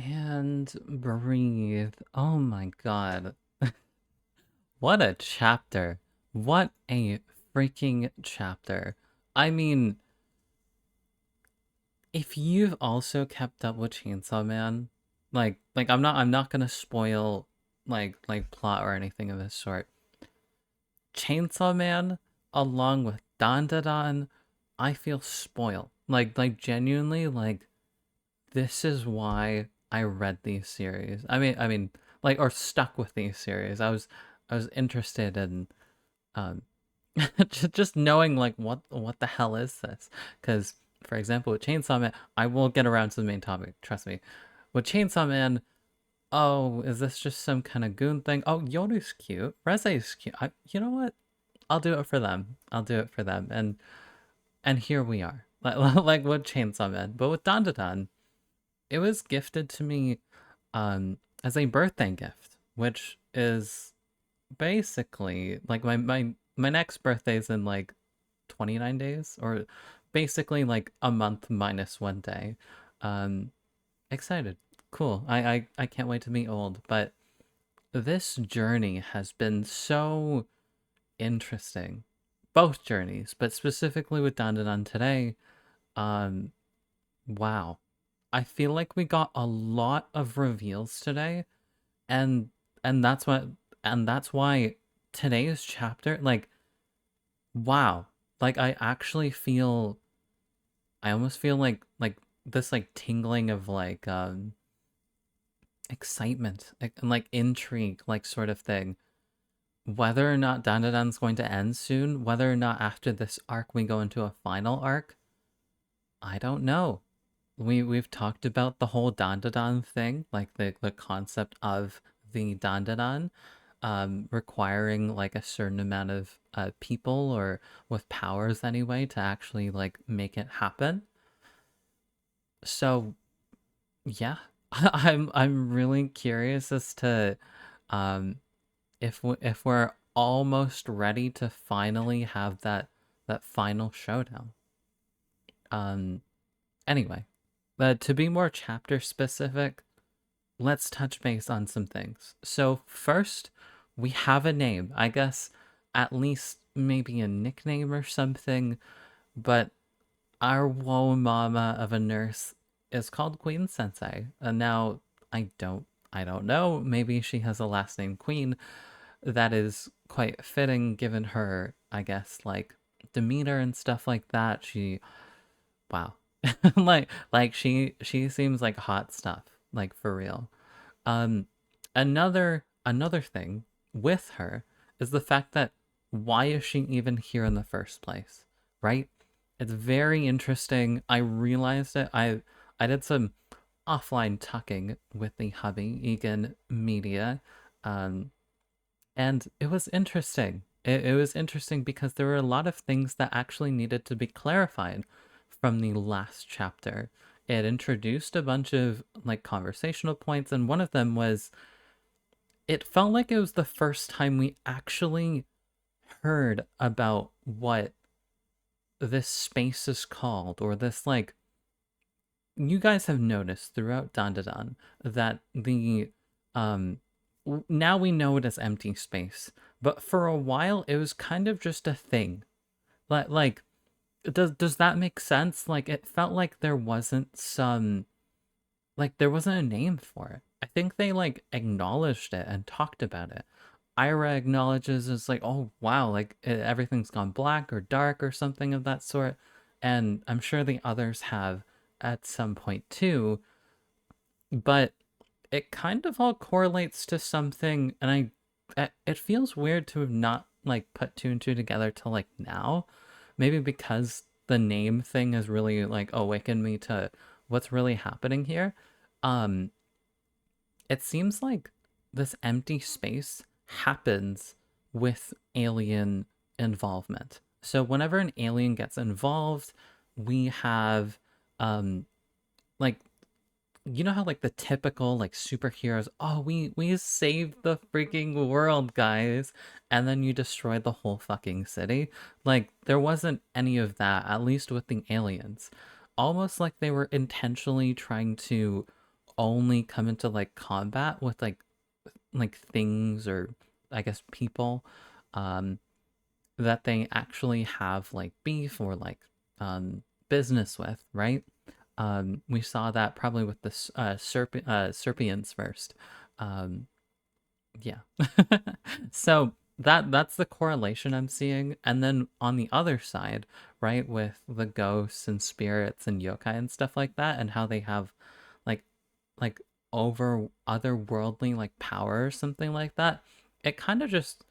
And breathe. Oh my god. What a chapter. What a freaking chapter. I mean, if you've also kept up with Chainsaw Man, I'm not gonna spoil like plot or anything of this sort. Chainsaw Man, along with Dandadan, I feel spoiled. Like genuinely, like this is why I read these series. I mean, like or stuck with these series. I was interested in um just knowing like what the hell is this? Because for example, with Chainsaw Man, I will get around to the main topic. Trust me. With Chainsaw Man, oh, is this just some kind of goon thing? Oh, Yoru's cute. Reze's cute. You know what? I'll do it for them. I'll do it for them. And here we are. Like with Chainsaw Man, but with Dandadan, it was gifted to me as a birthday gift, which is basically like my next birthday's in like 29 days, or basically like a month minus 1 day. Um Excited. Cool. I can't wait to meet old, but this journey has been so interesting. Both journeys, but specifically with Dandadan today, um wow. I feel like we got a lot of reveals today, and and that's what and that's why today's chapter, like, wow. Like I almost feel like this like tingling of like excitement and like intrigue like sort of thing. Whether or not Dandadan's going to end soon, whether or not after this arc we go into a final arc, I don't know. We've talked about the whole Dandadan thing, like the concept of the Dandadan requiring like a certain amount of people or with powers anyway to actually like make it happen. So yeah, I'm really curious as to um if we're almost ready to finally have that final showdown. Um anyway, to be more chapter specific, let's touch base on some things. So first, we have a name. I guess at least maybe a nickname or something, but our woe mama of a nurse is called Queen Sensei. And now I don't know, maybe she has a last name Queen that is quite fitting given her, I guess, like demeanor and stuff like that. She wow. like she seems like hot stuff, like for real. Um, another thing with her is the fact that why is she even here in the first place, right? It's very interesting. I realized it. I did some offline talking with the hubby Egan Media, um, and it was interesting. It was interesting because there were a lot of things that actually needed to be clarified from the last chapter. It introduced a bunch of like conversational points, and one of them was it felt like it was the first time we actually heard about what this space is called, or this like you guys have noticed throughout Dandadan that the um now we know it as empty space, but for a while it was kind of just a thing. Like does that make sense? Like it felt like there wasn't a name for it. I think they like acknowledged it and talked about it. Ira acknowledges it's like, oh wow, like everything's gone black or dark or something of that sort. And I'm sure the others have at some point too, but it kind of all correlates to something, and it feels weird to have not like put two and two together till like now. Maybe because the name thing has really like awakened me to what's really happening here. Um, it seems like this empty space happens with alien involvement. So whenever an alien gets involved, we have um like you know how like the typical like superheroes, oh we saved the freaking world, guys, and then you destroyed the whole fucking city. Like there wasn't any of that, at least with the aliens. Almost like they were intentionally trying to only come into like combat with like things, or I guess people, um that they actually have like beef or like business with, right? We saw that probably with the serpians first. Um, yeah. So that's the correlation I'm seeing. And then on the other side, right, with the ghosts and spirits and yokai and stuff like that, and how they have like like over otherworldly like power or something like that, it kind of just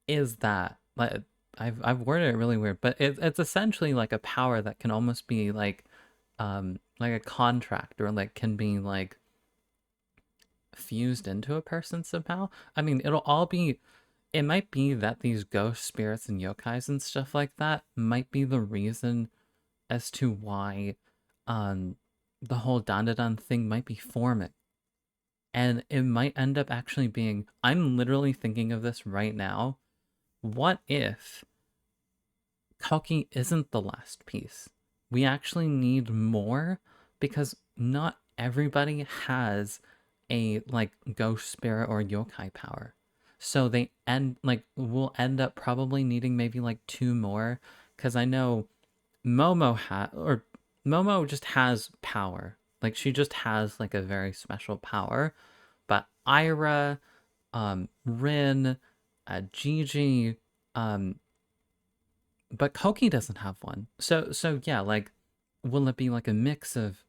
is that like I've worded it really weird, but it's essentially like a power that can almost be like a contract, or like can be like fused into a person somehow. I mean, it might be that these ghost spirits and yokais and stuff like that might be the reason as to why um the whole Dandadan thing might be forming. And it might end up actually being, I'm literally thinking of this right now. What if Kouki isn't the last piece? We actually need more, because not everybody has a like ghost spirit or yokai power. So we'll end up probably needing maybe like two more, because I know Momo just has power. Like she just has like a very special power. But Aira, Rin, Jiji, um, but Kouki doesn't have one. So yeah, like, will it be like a mix of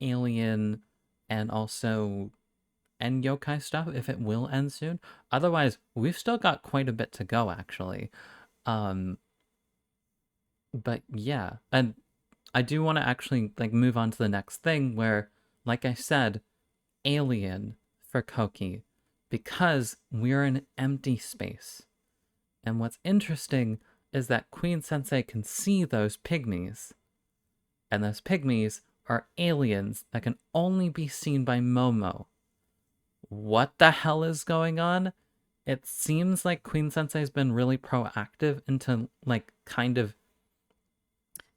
alien and also and yokai stuff if it will end soon? Otherwise, we've still got quite a bit to go actually. Um, but yeah, and I do want to actually like move on to the next thing where, like I said, alien for Kouki, because we're in empty space. And what's interesting is that Queen Sensei can see those pygmies, and those pygmies are aliens that can only be seen by Momo. What the hell is going on? It seems like Queen Sensei's been really proactive into like kind of,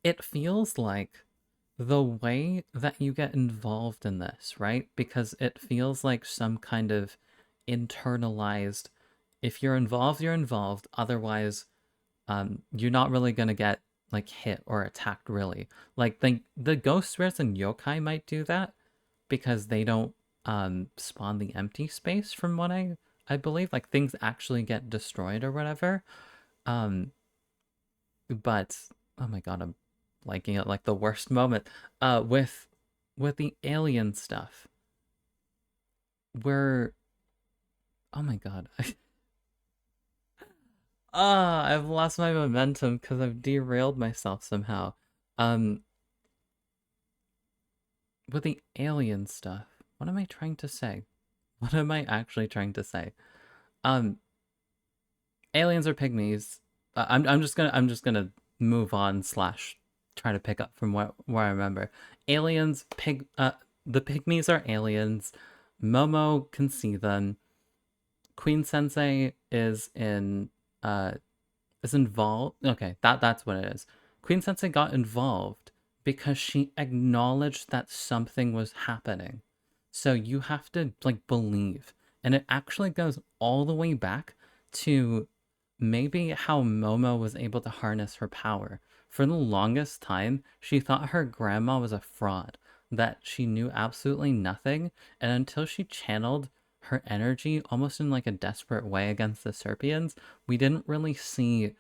it feels like the way that you get involved in this, right? Because it feels like some kind of internalized, if you're involved, you're involved. Otherwise, you're not really gonna get like hit or attacked really. Like the ghost spirits and yokai might do that because they don't spawn the empty space, from what I believe. Like things actually get destroyed or whatever. Um, but oh my god, I'm liking it like the worst moment. With the alien stuff, where oh my god. I've lost my momentum because I've derailed myself somehow. Um, with the alien stuff, what am I trying to say? What am I actually trying to say? Um, aliens are pygmies. I'm just gonna move on slash try to pick up from where I remember. Aliens, the pygmies are aliens. Momo can see them. Queen Sensei uh is involved. Okay, that's what it is. Queen Sensei got involved because she acknowledged that something was happening. So you have to like believe. And it actually goes all the way back to maybe how Momo was able to harness her power. For the longest time, she thought her grandma was a fraud, that she knew absolutely nothing, and until she channeled her energy almost in like a desperate way against the Serpians, we didn't really see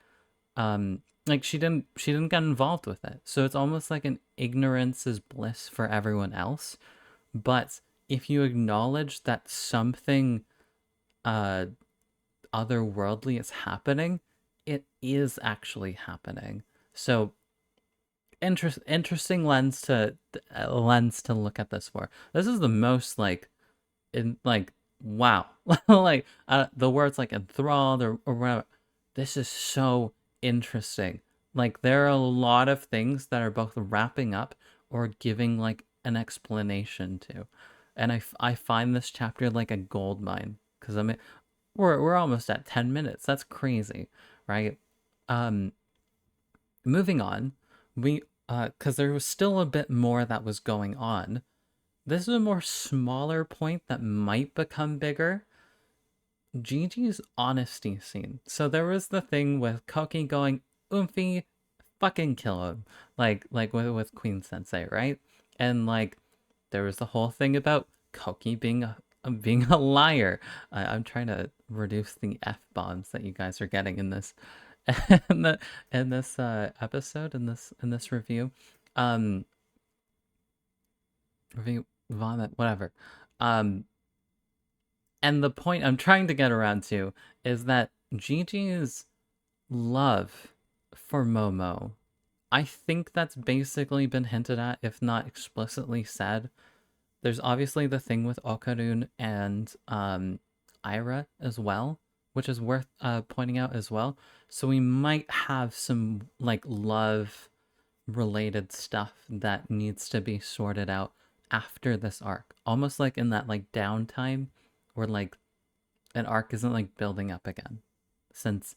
like she didn't get involved with it. So it's almost like an ignorance is bliss for everyone else. But if you acknowledge that something uh otherworldly is happening, it is actually happening. So interesting lens to look at this for. This is the most like in like wow like the words like enthralled or whatever. This is so interesting. Like there are a lot of things that are both wrapping up or giving like an explanation to, and I find this chapter like a gold mine, because I mean we're almost at 10 minutes. That's crazy, right? um Moving on, we because there was still a bit more that was going on. this is a more smaller point that might become bigger. Jiji's honesty scene. So there was the thing with Kouki going, Oomphy, fucking kill him. Like with Queen Sensei, right? And like there was the whole thing about Kouki being a liar. I'm trying to reduce the F bombs that you guys are getting in this in the in this episode, in this review. Um review vomit, whatever. Um and the point I'm trying to get around to is that Jiji's love for Momo, I think that's basically been hinted at, if not explicitly said. There's obviously the thing with Okarun and Aira as well, which is worth pointing out as well. So we might have some like love related stuff that needs to be sorted out after this arc, almost like in that like downtime where like an arc isn't like building up again, since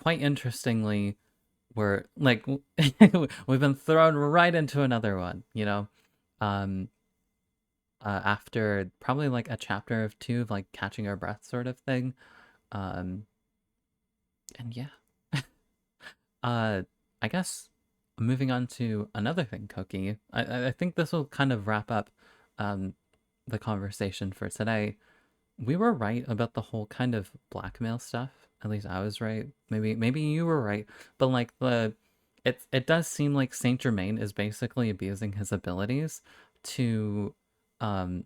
quite interestingly we're like we've been thrown right into another one, you know. um After probably like a chapter of two of like catching our breath sort of thing. um and yeah. uh I guess moving on to another thing, Kouki, I think this will kind of wrap up um the conversation for today. We were right about the whole kind of blackmail stuff. At least I was right. Maybe you were right. But like it does seem like Saint Germain is basically abusing his abilities to um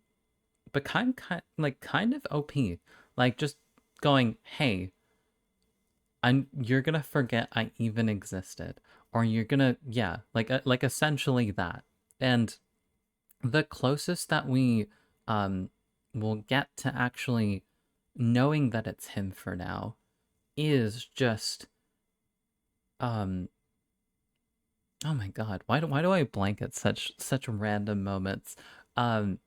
become kind of OP. Like just going, hey, you're gonna forget I even existed. Or you're gonna, yeah, like essentially that. And the closest that we will get to actually knowing that it's him for now is just um oh my god, why do I blank at such random moments? um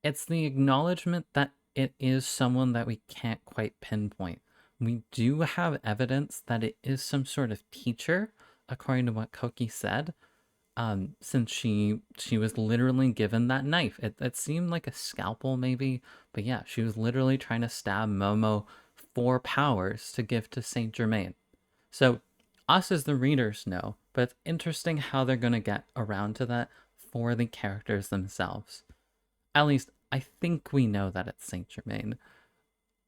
it's the acknowledgement that it is someone that we can't quite pinpoint. We do have evidence that it is some sort of teacher, according to what Kouki said. Since she was literally given that knife. It seemed like a scalpel maybe, but yeah, she was literally trying to stab Momo for powers to give to Saint Germain. So us as the readers know, but it's interesting how they're gonna get around to that for the characters themselves. At least I think we know that it's Saint Germain.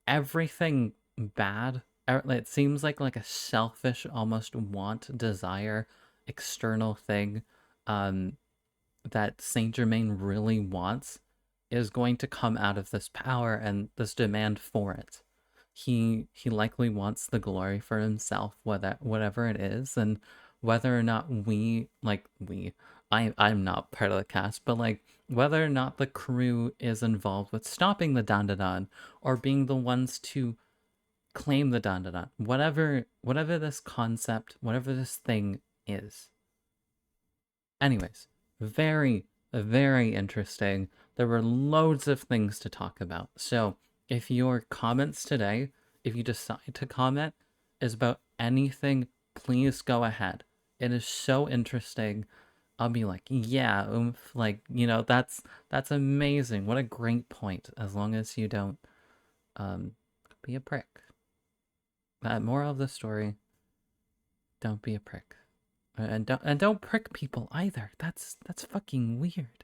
Everything bad, it seems like a selfish, almost want, desire, external thing um that Saint Germain really wants is going to come out of this power and this demand for it. He likely wants the glory for himself, whatever it is. And whether or not I'm not part of the cast, but like whether or not the crew is involved with stopping the Dandadan or being the ones to claim the Dandadan, whatever this concept, whatever this thing is. Anyways, very, very interesting. There were loads of things to talk about. So if your comments today, if you decide to comment, is about anything, please go ahead. It is so interesting. I'll be like, yeah, like, you know, that's amazing. What a great point. As long as you don't um be a prick. Moral of the story, don't be a prick. And don't prick people either. That's fucking weird.